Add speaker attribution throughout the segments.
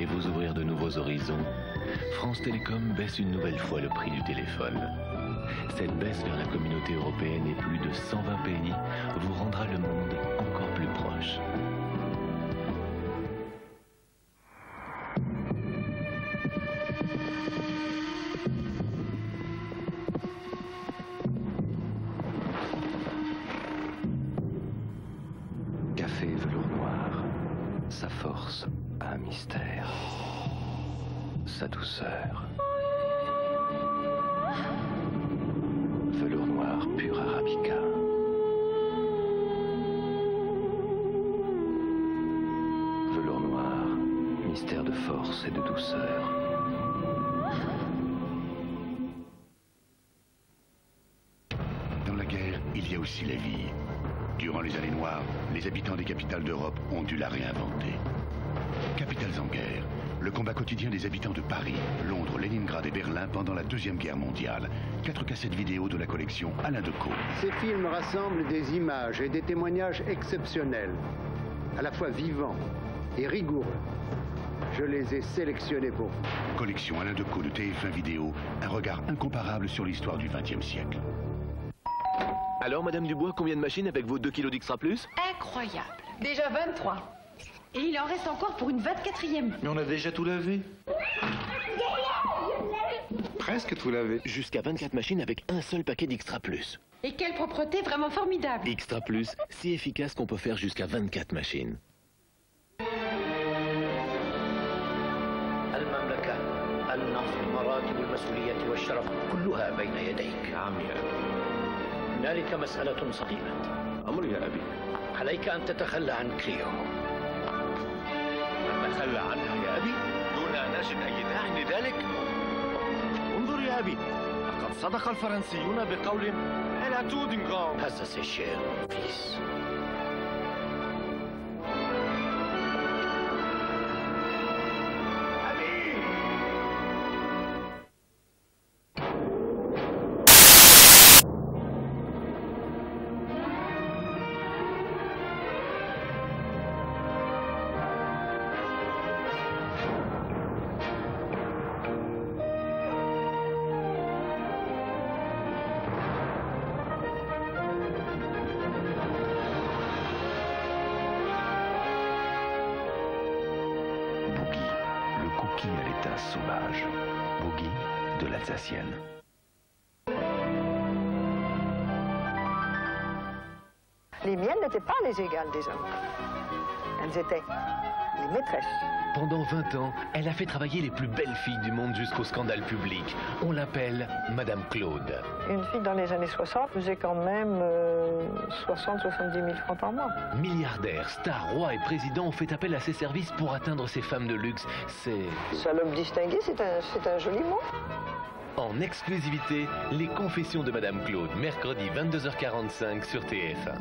Speaker 1: et vous ouvrir de nouveaux horizons, France Télécom baisse une nouvelle fois le prix du téléphone. Cette baisse vers la communauté européenne et plus de 120 pays vous rendra le monde encore plus proche.
Speaker 2: Café velours noir, sa force a un mystère, sa douceur. Velours noir pur arabica. Velours noir, mystère de force et de douceur.
Speaker 3: Dans la guerre, il y a aussi la vie. Durant les années noires, les habitants des capitales d'Europe ont dû la réinventer. Capitales en guerre, le combat quotidien des habitants de Paris, Londres, Leningrad et Berlin pendant la Deuxième Guerre mondiale. 4 cassettes vidéo de la collection Alain Decaux.
Speaker 4: Ces films rassemblent des images et des témoignages exceptionnels, à la fois vivants et rigoureux. Je les ai sélectionnés pour vous.
Speaker 3: Collection Alain Decaux de TF1 Vidéo, un regard incomparable sur l'histoire du XXe siècle.
Speaker 1: Alors, Madame Dubois, combien de machines avec vos 2 kilos d'Extra Plus?
Speaker 5: Incroyable. Déjà 23. Et il en reste encore pour une 24e.
Speaker 6: Mais on a déjà tout lavé. Presque tout lavé.
Speaker 1: Jusqu'à 24 machines avec un seul paquet d'Extra Plus.
Speaker 5: Et quelle propreté vraiment formidable.
Speaker 1: Extra Plus, si efficace qu'on peut faire jusqu'à 24 machines.
Speaker 7: المملكة النصر مراتب المسؤولية والشرف كلها بين يديك.
Speaker 1: نعم يا أبي.
Speaker 7: هنالك مسألة صغيرة.
Speaker 1: أمر يا أبي.
Speaker 7: عليك أن تتخلى عن كليو.
Speaker 1: أتخلى عنها يا أبي دون أن أجد أي داع لذلك؟ انظر يا أبي، لقد صدق الفرنسيون بقولهم Elle a tout d'une grande.
Speaker 7: هذا c'est cher, mon fils.
Speaker 2: Cookie à l'état sauvage. Boogie de l'Alsacienne.
Speaker 8: Les miennes n'étaient pas les égales des hommes. Elles étaient les maîtresses.
Speaker 1: Pendant 20 ans, elle a fait travailler les plus belles filles du monde jusqu'au scandale public. On l'appelle Madame Claude.
Speaker 8: Une fille dans les années 60 faisait quand même 60-70 000 francs par mois.
Speaker 1: Milliardaires, stars, rois et présidents ont fait appel à ses services pour atteindre ces femmes de luxe. C'est...
Speaker 8: Salope distinguée, c'est un joli mot.
Speaker 1: En exclusivité, les confessions de Madame Claude, mercredi 22h45 sur TF1.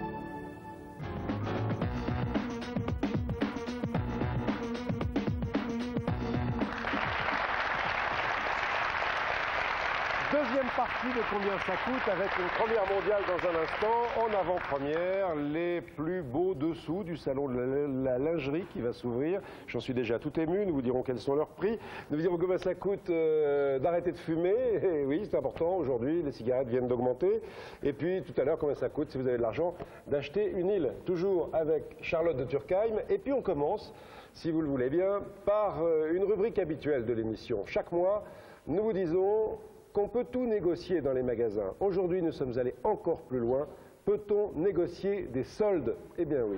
Speaker 9: Deuxième partie de Combien ça coûte avec une première mondiale dans un instant. En avant-première, les plus beaux dessous du salon de la lingerie qui va s'ouvrir. J'en suis déjà tout ému. Nous vous dirons quels sont leurs prix. Nous vous dirons combien ça coûte d'arrêter de fumer. Et oui, c'est important. Aujourd'hui, les cigarettes viennent d'augmenter. Et puis, tout à l'heure, combien ça coûte, si vous avez de l'argent, d'acheter une île. Toujours avec Charlotte de Turckheim. Et puis, on commence, si vous le voulez bien, par une rubrique habituelle de l'émission. Chaque mois, nous vous disons qu'on peut tout négocier dans les magasins. Aujourd'hui, nous sommes allés encore plus loin. Peut-on négocier des soldes? Eh bien oui.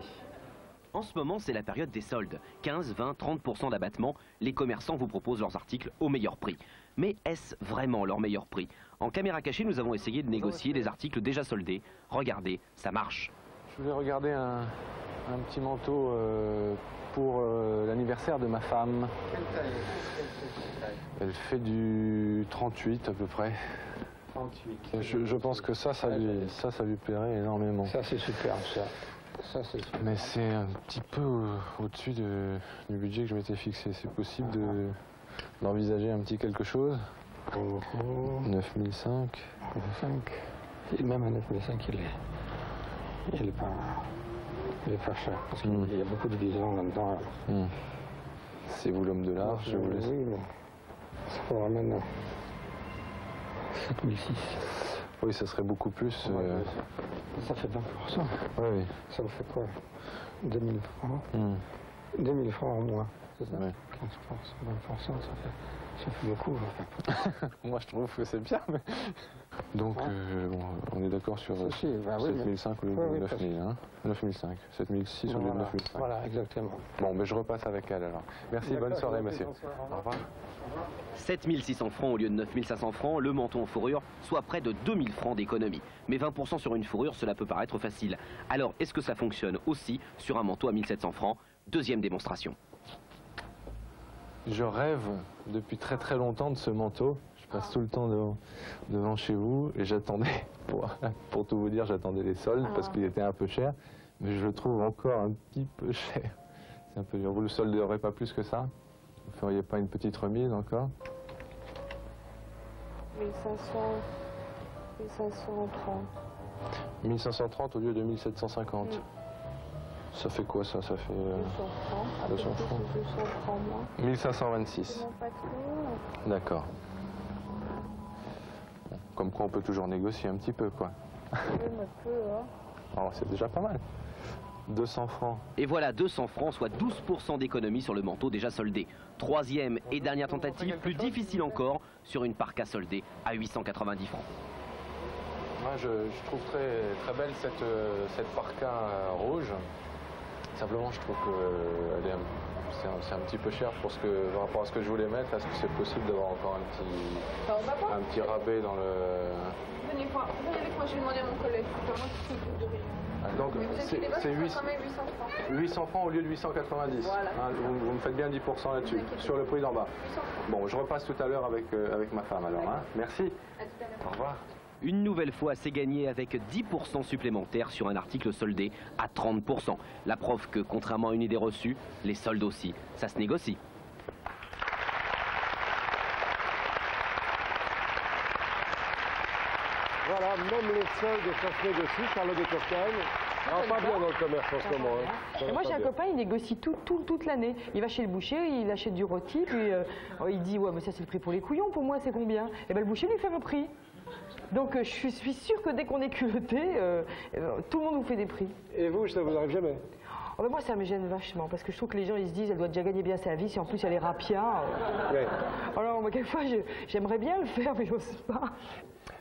Speaker 10: En ce moment, c'est la période des soldes. 15, 20, 30% d'abattement. Les commerçants vous proposent leurs articles au meilleur prix. Mais est-ce vraiment leur meilleur prix? En caméra cachée, nous avons essayé de négocier des articles déjà soldés. Regardez, ça marche.
Speaker 11: Je voulais regarder un petit manteau pour l'anniversaire de ma femme.
Speaker 4: Quelle taille?
Speaker 11: Elle fait du 38 à peu près.
Speaker 4: 38.
Speaker 11: Je pense que ça lui plairait énormément.
Speaker 4: Ça, c'est superbe, ça. Ça, c'est superbe.
Speaker 11: Mais c'est un petit peu au-dessus du budget que je m'étais fixé. C'est possible d'envisager un petit quelque chose. 9005.
Speaker 4: 5. Même à 9005, il est pas cher. Parce qu'il y a beaucoup de divisions là-dedans.
Speaker 11: C'est vous l'homme de l'art, je vous laisse.
Speaker 12: Oui, bon. Ça faudra maintenant 7006.
Speaker 11: Oui, ça serait beaucoup plus.
Speaker 12: Ça fait 20%.
Speaker 11: Oui.
Speaker 12: Ça vous fait quoi 2000 francs 2000 francs en moins, c'est ça 15%, 20%, ça fait beaucoup.
Speaker 11: Moi, je trouve que c'est bien, mais... Donc, bon, on est d'accord sur 7005 au lieu de 9000, hein 9005, 7006 au lieu de 9005.
Speaker 12: Voilà, exactement.
Speaker 11: Bon, mais je repasse avec elle, alors. Merci, bonne soirée, monsieur. Au revoir.
Speaker 10: 7600 francs au lieu de 9500 francs, le manteau en fourrure, soit près de 2000 francs d'économie. Mais 20% sur une fourrure, cela peut paraître facile. Alors, est-ce que ça fonctionne aussi sur un manteau à 1700 francs? Deuxième démonstration.
Speaker 11: Je rêve depuis très très longtemps de ce manteau. Je passe tout le temps devant chez vous et j'attendais, pour tout vous dire, j'attendais les soldes parce qu'il était un peu cher. Mais je le trouve encore un petit peu cher. C'est un peu dur. Vous le solderez pas plus que ça? Vous ne feriez pas une petite remise encore?
Speaker 13: 1530.
Speaker 11: 1530 au lieu de 1750. Ça fait quoi ça? Ça fait 200 francs. 1526. D'accord. Bon, comme quoi on peut toujours négocier un petit peu, quoi. Oh, c'est déjà pas mal. 200 francs.
Speaker 10: Et voilà, 200 francs, soit 12% d'économie sur le manteau déjà soldé. Troisième et dernière tentative, plus difficile encore, sur une parka soldée à 890 francs.
Speaker 11: Moi, je trouve très belle cette parka rouge. Simplement, je trouve que c'est un petit peu cher par rapport à ce que je voulais mettre. Est-ce que c'est possible d'avoir encore un petit rabais dans le...
Speaker 13: Venez avec moi, je vais demander à mon collègue.
Speaker 11: Donc, c'est 800 francs au lieu de 890. Voilà. Hein, vous me faites bien 10% là-dessus, sur le prix d'en bas. Bon, je repasse tout à l'heure avec ma femme alors. Hein. Merci. Au revoir.
Speaker 10: Une nouvelle fois, c'est gagné avec 10% supplémentaires sur un article soldé à 30%. La preuve que, contrairement à une idée reçue, les soldes aussi, ça se négocie.
Speaker 9: Voilà, même les soldes, ça se négocie, Charlotte de Turckheim. Alors, pas bien dans le commerce en ce moment. Hein.
Speaker 5: Et moi, j'ai un copain, il négocie toute l'année. Il va chez le boucher, il achète du rôti, puis il dit « Ouais, mais ça, c'est le prix pour les couillons, pour moi, c'est combien ?» Et bien, le boucher lui fait un prix. Donc, je suis sûre que dès qu'on est culotté, tout le monde nous fait des prix.
Speaker 9: Et vous, ça vous arrive jamais?
Speaker 5: Oh ben moi, ça me gêne vachement, parce que je trouve que les gens, ils se disent, elle doit déjà gagner bien sa vie, si en plus elle est rapia.
Speaker 9: Ouais.
Speaker 5: Alors, moi, quelquefois, j'aimerais bien le faire, mais j'ose pas.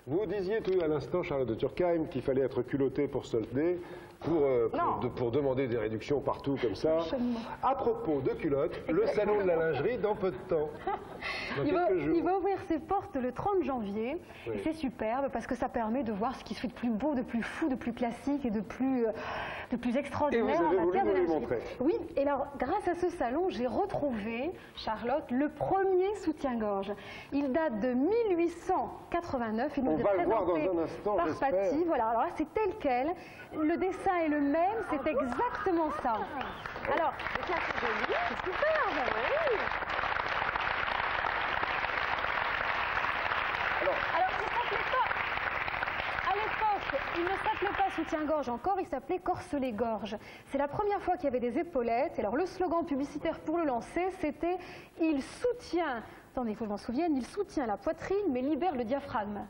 Speaker 9: Vous disiez tout à l'instant, Charlotte de Turckheim, qu'il fallait être culotté pour solder, pour demander des réductions partout comme ça.
Speaker 13: Absolument.
Speaker 9: À propos de culottes, le salon de la lingerie dans peu de temps.
Speaker 13: Il va ouvrir ses portes le 30 janvier. Oui. Et c'est superbe parce que ça permet de voir ce qui se fait de plus beau, de plus fou, de plus classique et de plus extraordinaire en matière de lingerie. Oui, et alors grâce à ce salon, j'ai retrouvé, Charlotte, le premier soutien-gorge. Il date de 1889. Il nous est présenté par Paty. Voilà, alors là c'est tel quel. Le dessin est le même, c'est exactement ça. Alors, c'est joli, c'est superbe. Oui. Alors, à l'époque, il ne s'appelait pas soutien-gorge encore, il s'appelait corselet-gorge. C'est la première fois qu'il y avait des épaulettes. Alors, le slogan publicitaire pour le lancer, c'était « Il soutient », attendez, il faut que je m'en souvienne, « Il soutient la poitrine, mais libère le diaphragme ».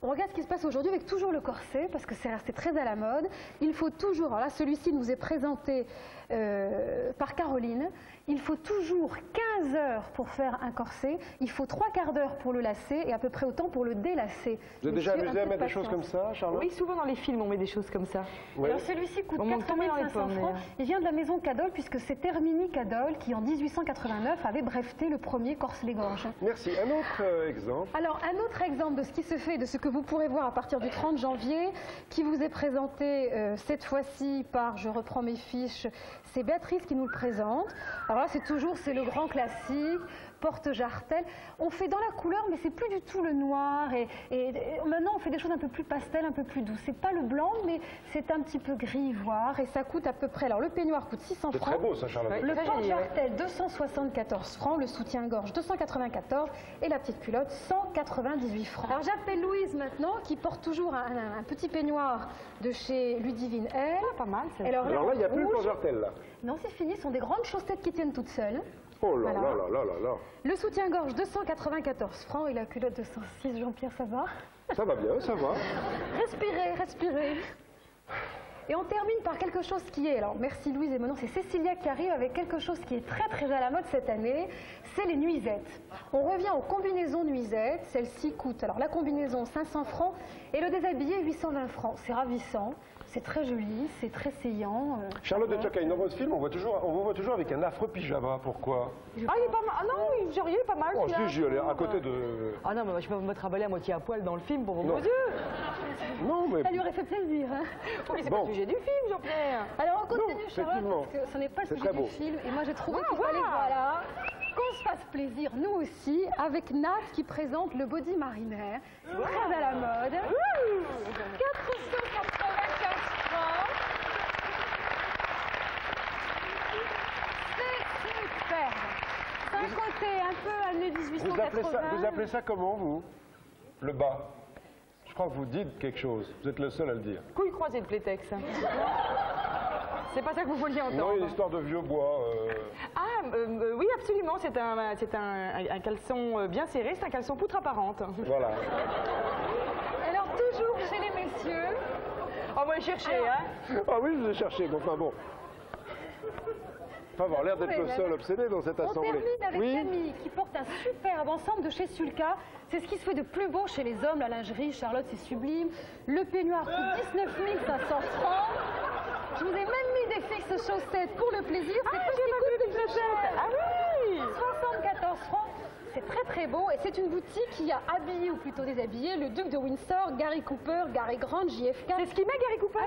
Speaker 13: On regarde ce qui se passe aujourd'hui avec toujours le corset, parce que c'est resté très à la mode. Il faut toujours, alors là celui-ci nous est présenté par Caroline, il faut toujours 15 heures pour faire un corset, il faut 3/4 d'heure pour le lacer et à peu près autant pour le délasser.
Speaker 9: Vous êtes déjà amusé à mettre des choses comme ça, Charlotte?
Speaker 5: Oui, souvent dans les films on met des choses comme ça.
Speaker 13: Oui. Alors celui-ci coûte 4500 francs, il vient de la maison Cadol puisque c'est Termini Cadol qui en 1889 avait breveté le premier corselet-gorge.
Speaker 9: Merci. Un autre exemple?
Speaker 13: Alors un autre exemple de ce qui se fait, de ce que vous pourrez voir à partir du 30 janvier, qui vous est présenté cette fois-ci par, je reprends mes fiches, c'est Béatrice qui nous le présente. Alors là, c'est le grand classique, porte-jartel. On fait dans la couleur, mais c'est plus du tout le noir. Et maintenant, on fait des choses un peu plus pastel, un peu plus douces. C'est pas le blanc, mais c'est un petit peu gris ivoire. Et ça coûte à peu près, alors le peignoir coûte 600 francs.
Speaker 9: C'est très beau ça, Charlotte.
Speaker 13: Le porte-jartel, 274 francs. Le soutien-gorge, 294. Et la petite culotte, 198 francs. Alors j'appelle Louise maintenant, qui porte toujours un petit peignoir de chez Ludivine Elle.
Speaker 5: Pas mal, ça.
Speaker 9: Alors là, il n'y a plus le porte-jartel, là.
Speaker 13: Non, c'est fini. Ce sont des grandes chaussettes qui tiennent toutes seules.
Speaker 9: Oh là
Speaker 13: Voilà.
Speaker 9: là là là là là.
Speaker 13: Le soutien-gorge 294 francs et la culotte 206. Jean-Pierre, ça va?
Speaker 9: Ça va bien, ça va.
Speaker 13: Respirez, respirez. Et on termine par quelque chose qui est, alors merci Louise et maintenant c'est Cécilia qui arrive avec quelque chose qui est très très à la mode cette année, c'est les nuisettes. On revient aux combinaisons nuisettes, celle-ci coûte, alors la combinaison 500 francs et le déshabillé 820 francs. C'est ravissant, c'est très joli, c'est très saillant.
Speaker 9: Charlotte de Chacagne, dans votre film, on vous voit toujours avec un affreux pyjama, pourquoi?
Speaker 5: Ah, il est pas mal. Ah non, il est pas mal.
Speaker 9: Oh si, j'y allais à côté de...
Speaker 5: Ah non, mais je peux me travailler à moitié à poil dans le film pour vos
Speaker 9: Non.
Speaker 5: beaux yeux.
Speaker 9: Non, mais...
Speaker 13: Ça lui aurait fait plaisir. Hein.
Speaker 5: Oui, c'est pas le sujet du film, Jean-Pierre.
Speaker 13: Alors on continue,
Speaker 9: Non,
Speaker 13: Charlotte,
Speaker 9: effectivement.
Speaker 13: parce que ce n'est pas le
Speaker 9: C'est
Speaker 13: sujet
Speaker 9: très beau.
Speaker 13: du film. Et moi j'ai trouvé qu'il fallait voilà, qu'on se fasse plaisir, nous aussi, avec Nat qui présente le body marinaire. C'est très à la mode. 495 francs. C'est superbe. C'est un côté un peu années 1880.
Speaker 9: Vous appelez ça comment, vous? Le bas. Je crois que vous dites quelque chose. Vous êtes le seul à le dire.
Speaker 5: Couille croisée de Playtex. C'est pas ça que vous vouliez entendre.
Speaker 9: Non, une histoire de vieux bois.
Speaker 5: Ah, oui, absolument. C'est un caleçon bien serré, c'est un caleçon poutre apparente.
Speaker 9: Voilà.
Speaker 13: Alors, toujours chez les messieurs.
Speaker 5: Oh, moi, chercher, hein.
Speaker 9: Ah oui, je l'ai cherché, mais enfin bon. Faut avoir l'air d'être le seul obsédé dans cette
Speaker 13: On
Speaker 9: assemblée.
Speaker 13: termine avec
Speaker 9: Oui.
Speaker 13: Camille qui porte un superbe ensemble de chez Sulka. C'est ce qui se fait de plus beau chez les hommes, la lingerie. Charlotte, c'est sublime. Le peignoir coûte 19 500 francs. Je vous ai même mis des fixes chaussettes pour le plaisir. C'est tout ce qui coûte des chaussettes.
Speaker 5: Ah oui,
Speaker 13: 74 francs. C'est très très beau et c'est une boutique qui a habillé ou plutôt déshabillé le duc de Windsor, Gary Cooper, Gary Grant, JFK.
Speaker 5: C'est ce qui met Gary Cooper.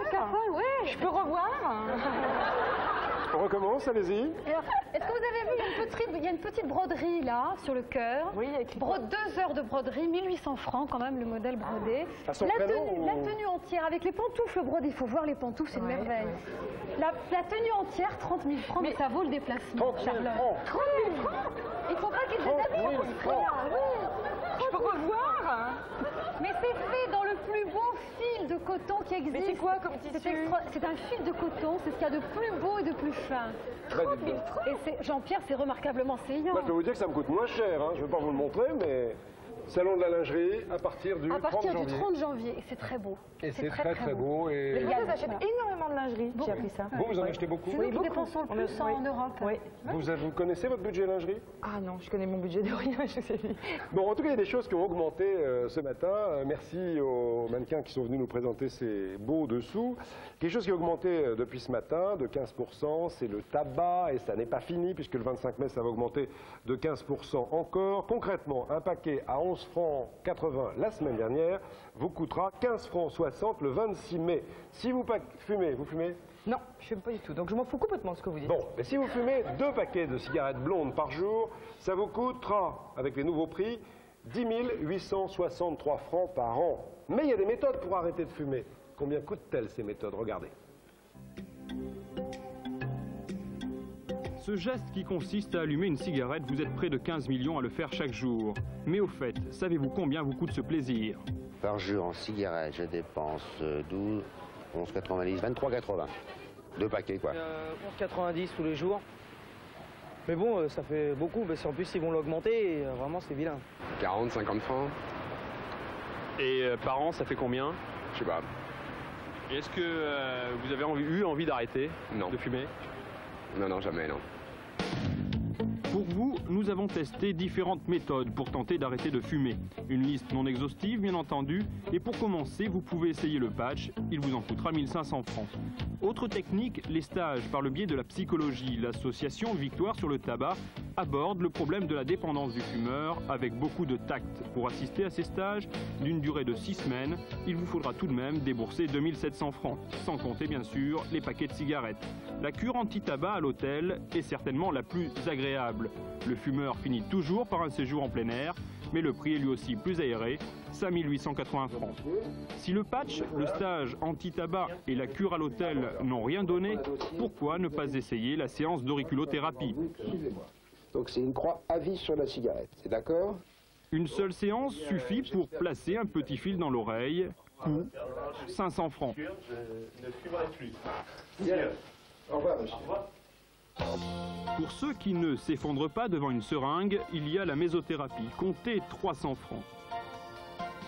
Speaker 13: Ouais.
Speaker 5: Je peux revoir.
Speaker 9: On recommence, allez-y.
Speaker 13: Alors, est-ce que vous avez vu, il y a une petite broderie là, sur le cœur.
Speaker 5: Oui, écrit.
Speaker 13: 2 heures de broderie, 1800 francs quand même, le modèle brodé.
Speaker 9: À son prénom ou...
Speaker 13: La tenue entière, avec les pantoufles brodées, il faut voir les pantoufles, c'est une merveille. La tenue entière, 30 000 francs, mais ça vaut le déplacement,
Speaker 9: 30 000
Speaker 13: Charlotte.
Speaker 9: francs.
Speaker 13: 30 000 francs. Il ne faut pas qu'ils
Speaker 9: 30
Speaker 13: déshabillent.
Speaker 9: 000 francs.
Speaker 5: Je peux revoir.
Speaker 13: Mais c'est fait dans le plus beau fil de coton qui existe.
Speaker 5: Mais c'est quoi comme tissu?
Speaker 13: C'est un fil de coton, c'est ce qu'il y a de plus beau et de plus fin.
Speaker 9: Bah, dites donc.
Speaker 13: Et Jean-Pierre, c'est remarquablement saillant.
Speaker 9: Bah, je peux vous dire que ça me coûte moins cher. Hein. Je ne vais pas vous le montrer, mais salon de la lingerie à partir du 30 janvier.
Speaker 13: Du 30 janvier. Et c'est très beau.
Speaker 9: Et c'est très très beau. Et...
Speaker 5: Les Français achètent énormément de lingerie. J'ai appris ça.
Speaker 9: Vous en achetez beaucoup?
Speaker 13: C'est nous qui dépensons le plus en Europe.
Speaker 5: Oui.
Speaker 9: Vous connaissez votre budget lingerie?
Speaker 5: Ah non, je connais mon budget de rien, je sais.
Speaker 9: Bon, en tout cas, il y a des choses qui ont augmenté ce matin. Merci aux mannequins qui sont venus nous présenter ces beaux dessous. Quelque chose qui a augmenté depuis ce matin de 15%, c'est le tabac. Et ça n'est pas fini, puisque le 25 mai, ça va augmenter de 15% encore. Concrètement, un paquet à 11 francs 80 la semaine dernière vous coûtera 15 francs 60 le 26 mai. Si vous fumez, vous fumez?
Speaker 5: Non, je fume pas du tout, donc je m'en fous complètement de ce que vous dites.
Speaker 9: Bon, mais si vous fumez 2 paquets de cigarettes blondes par jour, ça vous coûtera, avec les nouveaux prix, 10 863 francs par an. Mais il y a des méthodes pour arrêter de fumer. Combien coûtent-elles ces méthodes? Regardez.
Speaker 14: Ce geste qui consiste à allumer une cigarette, vous êtes près de 15 millions à le faire chaque jour. Mais au fait, savez-vous combien vous coûte ce plaisir?
Speaker 15: Par jour en cigarettes, je dépense 12, 11,90, 23,80. 2 paquets, quoi.
Speaker 16: 11,90 tous les jours. Mais bon, ça fait beaucoup, parce qu'en plus ils vont l'augmenter, et vraiment c'est vilain.
Speaker 15: 40, 50 francs.
Speaker 14: Et par an, ça fait combien?
Speaker 15: Je sais pas.
Speaker 14: Est-ce que vous avez eu envie d'arrêter de fumer?
Speaker 15: Non, non, jamais, non.
Speaker 14: Pour vous, nous avons testé différentes méthodes pour tenter d'arrêter de fumer. Une liste non exhaustive, bien entendu. Et pour commencer, vous pouvez essayer le patch. Il vous en coûtera 1500 francs. Autre technique, les stages par le biais de la psychologie. L'association Victoire sur le tabac aborde le problème de la dépendance du fumeur avec beaucoup de tact. Pour assister à ces stages, d'une durée de 6 semaines, il vous faudra tout de même débourser 2700 francs. Sans compter, bien sûr, les paquets de cigarettes. La cure anti-tabac à l'hôtel est certainement la plus agréable. Le fumeur finit toujours par un séjour en plein air, mais le prix est lui aussi plus aéré, 5 880 francs. Si le patch, le stage anti-tabac et la cure à l'hôtel n'ont rien donné, pourquoi ne pas essayer la séance d'auriculothérapie?
Speaker 17: Donc c'est une croix à vie sur la cigarette, c'est d'accord?
Speaker 14: Une seule séance suffit pour placer un petit fil dans l'oreille, coût 500 francs.
Speaker 17: Je ne fumerai plus. Bien. Au revoir, monsieur.
Speaker 14: Pour ceux qui ne s'effondrent pas devant une seringue, il y a la mésothérapie, comptez 300 francs.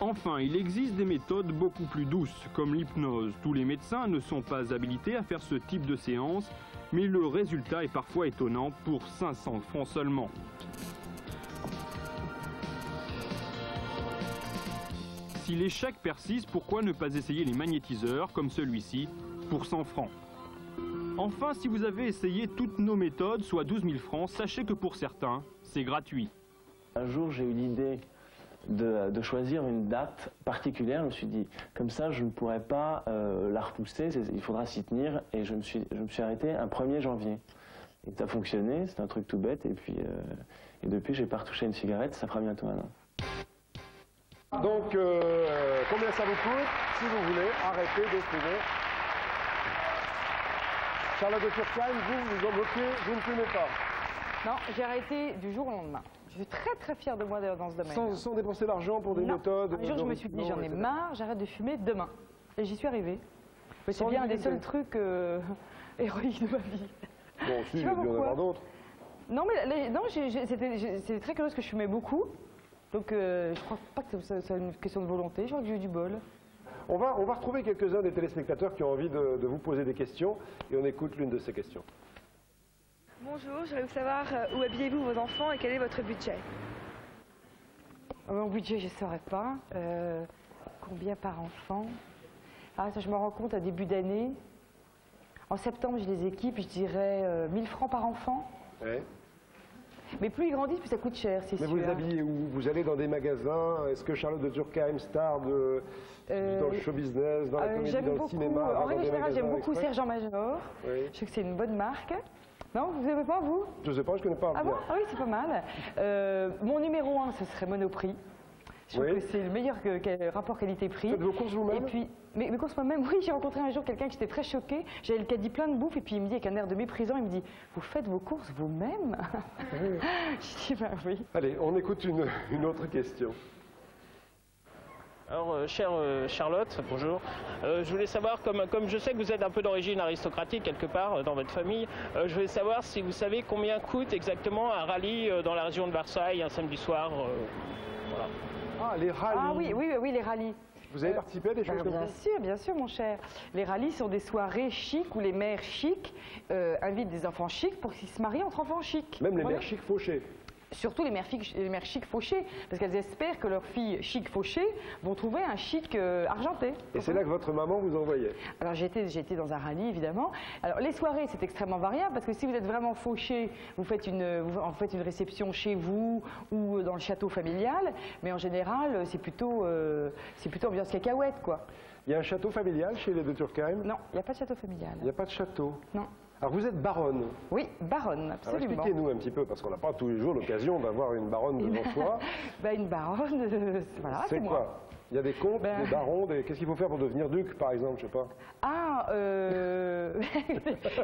Speaker 14: Enfin, il existe des méthodes beaucoup plus douces, comme l'hypnose. Tous les médecins ne sont pas habilités à faire ce type de séance, mais le résultat est parfois étonnant pour 500 francs seulement. Si l'échec persiste, pourquoi ne pas essayer les magnétiseurs, comme celui-ci, pour 100 francs? Enfin, si vous avez essayé toutes nos méthodes, soit 12 000 francs, sachez que pour certains, c'est gratuit.
Speaker 18: Un jour, j'ai eu l'idée de choisir une date particulière. Je me suis dit, comme ça, je ne pourrais pas la repousser, il faudra s'y tenir. Et je me suis arrêté un 1er janvier. Et ça a fonctionné, c'est un truc tout bête. Et puis, depuis, j'ai pas retouché une cigarette, ça fera bientôt 1 an.
Speaker 9: Donc, combien ça vous coûte si vous voulez arrêter de fumer? Charlotte de Turckheim, vous en moquez, vous ne fumez pas?
Speaker 5: Non, j'ai arrêté du jour au lendemain. Je suis très très fière de moi dans ce domaine.
Speaker 9: Sans dépenser l'argent pour des méthodes?
Speaker 5: Un jour, je me suis dit, j'en ai marre, j'arrête de fumer demain. Et j'y suis arrivée. C'est bien un des seuls trucs héroïques de ma vie.
Speaker 9: Bon, si, il y en avoir d'autres.
Speaker 5: Non, mais c'était très curieux parce que je fumais beaucoup. Donc, je crois pas que c'est une question de volonté. Je crois que j'ai eu du bol.
Speaker 9: On va retrouver quelques-uns des téléspectateurs qui ont envie de vous poser des questions. Et on écoute l'une de ces questions.
Speaker 19: Bonjour, j'aimerais savoir où habillez-vous vos enfants et quel est votre budget?
Speaker 5: Mon budget, je ne saurais pas. Combien par enfant? Ah, ça, je me rends compte à début d'année. En septembre, je les équipe, je dirais 1000 francs par enfant.
Speaker 9: Ouais.
Speaker 5: Mais plus ils grandissent, plus ça coûte cher, c'est sûr.
Speaker 9: Mais vous les habillez où? Vous allez dans des magasins? Est-ce que Charlotte de Turckheim, star dans le show business, dans la comédie, dans le cinéma?
Speaker 5: En règle générale, j'aime beaucoup Sergent Major. Oui. Je sais que c'est une bonne marque. Non, vous n'aimez pas, vous?
Speaker 9: Je ne sais pas, je ne connais pas.
Speaker 5: Ah bon? Ah oui, c'est pas mal. Mon numéro 1, ce serait Monoprix. Je trouve que c'est le meilleur rapport qualité-prix.
Speaker 9: Faites vos courses vous-même?
Speaker 5: Et puis, mes courses moi-même, oui, j'ai rencontré un jour quelqu'un qui était très choqué. J'avais le caddie plein de bouffe et puis il me dit avec un air de méprisant, il me dit, vous faites vos courses vous-même? Oui. Je dis, bah oui.
Speaker 9: Allez, on écoute une autre question.
Speaker 20: Alors, chère Charlotte, bonjour. Je voulais savoir, comme je sais que vous êtes un peu d'origine aristocratique quelque part dans votre famille, je voulais savoir si vous savez combien coûte exactement un rallye dans la région de Versailles un samedi soir. Voilà.
Speaker 9: Ah, les rallyes.
Speaker 5: Ah oui, les rallyes.
Speaker 9: Vous avez participé à des choses comme ça?
Speaker 5: Bien sûr, mon cher. Les rallyes sont des soirées chics où les mères chics invitent des enfants chics pour qu'ils se marient entre enfants chics.
Speaker 9: Même les mères chics fauchées? Surtout
Speaker 5: les mères chics fauchées, parce qu'elles espèrent que leurs filles chics fauchées vont trouver un chic argenté.
Speaker 9: Et c'est là que votre maman vous envoyait?
Speaker 5: Alors j'ai été dans un rallye, évidemment. Alors les soirées, c'est extrêmement variable, parce que si vous êtes vraiment fauché, vous faites une réception chez vous ou dans le château familial, mais en général, c'est plutôt ambiance cacahuète, quoi.
Speaker 9: Il y a un château familial chez les de Turckheim?
Speaker 5: Non, il n'y a pas de château familial.
Speaker 9: Il n'y a pas de château?
Speaker 5: Non.
Speaker 9: Alors vous êtes baronne?
Speaker 5: Oui, baronne, absolument.
Speaker 9: Expliquez-nous un petit peu, parce qu'on n'a pas tous les jours l'occasion d'avoir une baronne devant soi.
Speaker 5: Une baronne, voilà, c'est moi.
Speaker 9: Quoi? Il y a des comtes, des barons, qu'est-ce qu'il faut faire pour devenir duc, par exemple, je sais pas?
Speaker 5: Ah, je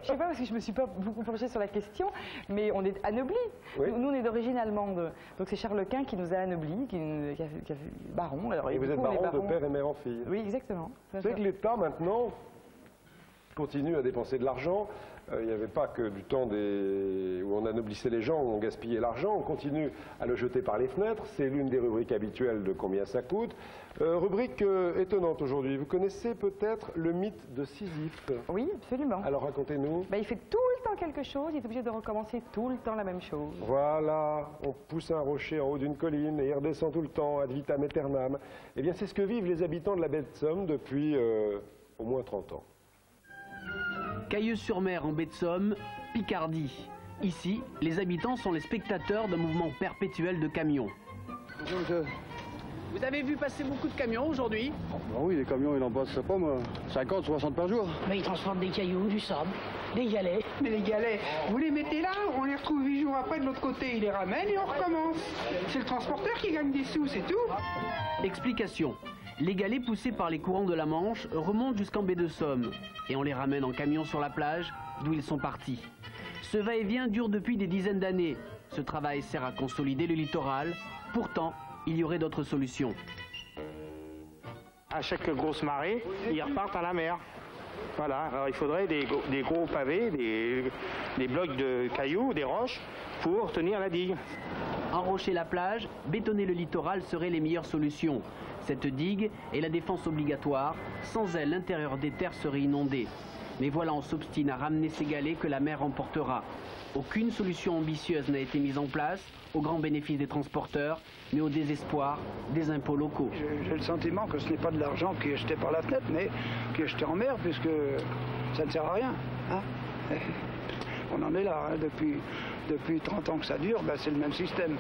Speaker 5: sais pas, parce que je me suis pas beaucoup penchée sur la question, mais on est anoblis. Oui. Nous, on est d'origine allemande, donc c'est Charles Quint qui nous a anoblis, qui a fait baron. Alors,
Speaker 9: et vous êtes baron de père et mère en fille?
Speaker 5: Oui, exactement.
Speaker 9: Vous savez que l'État, maintenant, continue à dépenser de l'argent. Il n'y avait pas que du temps où on anoblissait les gens, où on gaspillait l'argent. On continue à le jeter par les fenêtres. C'est l'une des rubriques habituelles de combien ça coûte. Rubrique étonnante aujourd'hui. Vous connaissez peut-être le mythe de Sisyphe?
Speaker 5: Oui, absolument.
Speaker 9: Alors racontez-nous.
Speaker 5: Il fait tout le temps quelque chose, il est obligé de recommencer tout le temps la même chose.
Speaker 9: Voilà, on pousse un rocher en haut d'une colline et il redescend tout le temps, ad vitam aeternam. Eh bien, c'est ce que vivent les habitants de la baie de Somme depuis au moins 30 ans.
Speaker 21: Cailleux-sur-Mer en baie de Somme, Picardie. Ici, les habitants sont les spectateurs d'un mouvement perpétuel de camions. Vous avez vu passer beaucoup de camions aujourd'hui?
Speaker 22: Oui, les camions, ils en passent, je sais pas moi, 50, 60 par jour.
Speaker 23: Mais ils transportent des cailloux, du sable, des galets.
Speaker 24: Mais les galets, vous les mettez là, on les retrouve 8 jours après de l'autre côté, ils les ramènent et on recommence. C'est le transporteur qui gagne des sous, c'est tout.
Speaker 21: Explication. Les galets poussés par les courants de la Manche remontent jusqu'en baie de Somme et on les ramène en camion sur la plage d'où ils sont partis. Ce va-et-vient dure depuis des dizaines d'années. Ce travail sert à consolider le littoral. Pourtant, il y aurait d'autres solutions.
Speaker 25: À chaque grosse marée, ils repartent à la mer.
Speaker 2: Voilà, alors il faudrait des gros pavés, des blocs de cailloux, des roches, pour tenir la digue.
Speaker 21: Enrocher la plage, bétonner le littoral seraient les meilleures solutions. Cette digue est la défense obligatoire. Sans elle, l'intérieur des terres serait inondé. Mais voilà, on s'obstine à ramener ces galets que la mer emportera. Aucune solution ambitieuse n'a été mise en place, au grand bénéfice des transporteurs, mais au désespoir des impôts locaux.
Speaker 24: J'ai le sentiment que ce n'est pas de l'argent qui est jeté par la fenêtre, mais qui est jeté en mer, puisque ça ne sert à rien. Hein. On en est là, hein, depuis 30 ans que ça dure, ben c'est le même système.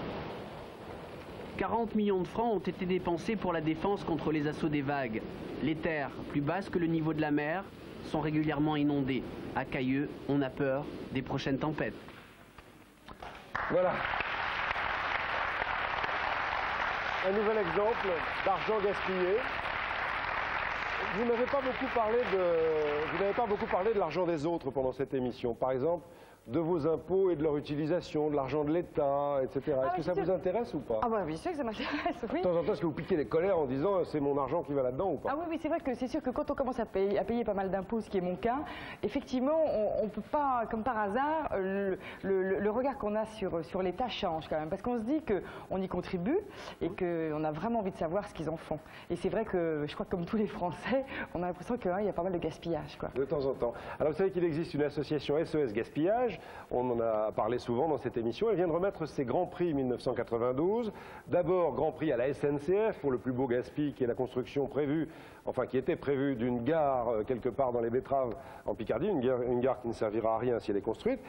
Speaker 21: 40 millions de francs ont été dépensés pour la défense contre les assauts des vagues. Les terres, plus basses que le niveau de la mer, sont régulièrement inondées. À Cailleux, on a peur des prochaines tempêtes.
Speaker 9: Voilà. Un nouvel exemple d'argent gaspillé. Vous n'avez pas beaucoup parlé de l'argent des autres pendant cette émission. Par exemple, de vos impôts et de leur utilisation, de l'argent de l'État, etc. Est-ce que ça vous intéresse ou pas?
Speaker 5: Ah bah bien sûr que ça m'intéresse, oui.
Speaker 9: De temps en temps, est-ce que vous piquez les colères en disant c'est mon argent qui va là-dedans ou pas?
Speaker 5: Ah oui, c'est vrai que c'est sûr que quand on commence à payer pas mal d'impôts, ce qui est mon cas, effectivement, on ne peut pas, comme par hasard, le regard qu'on a sur l'État change quand même. Parce qu'on se dit qu'on y contribue et qu'on a vraiment envie de savoir ce qu'ils en font. Et c'est vrai que, je crois que comme tous les Français, on a l'impression qu'il y a pas mal de gaspillage, quoi.
Speaker 9: De temps en temps. Alors vous savez qu'il existe une association SOS Gaspillage. On en a parlé souvent dans cette émission. Elle vient de remettre ses grands prix 1992. D'abord, grand prix à la SNCF pour le plus beau gaspille, qui est la construction prévue, enfin qui était prévue d'une gare quelque part dans les Betteraves en Picardie, une gare qui ne servira à rien si elle est construite.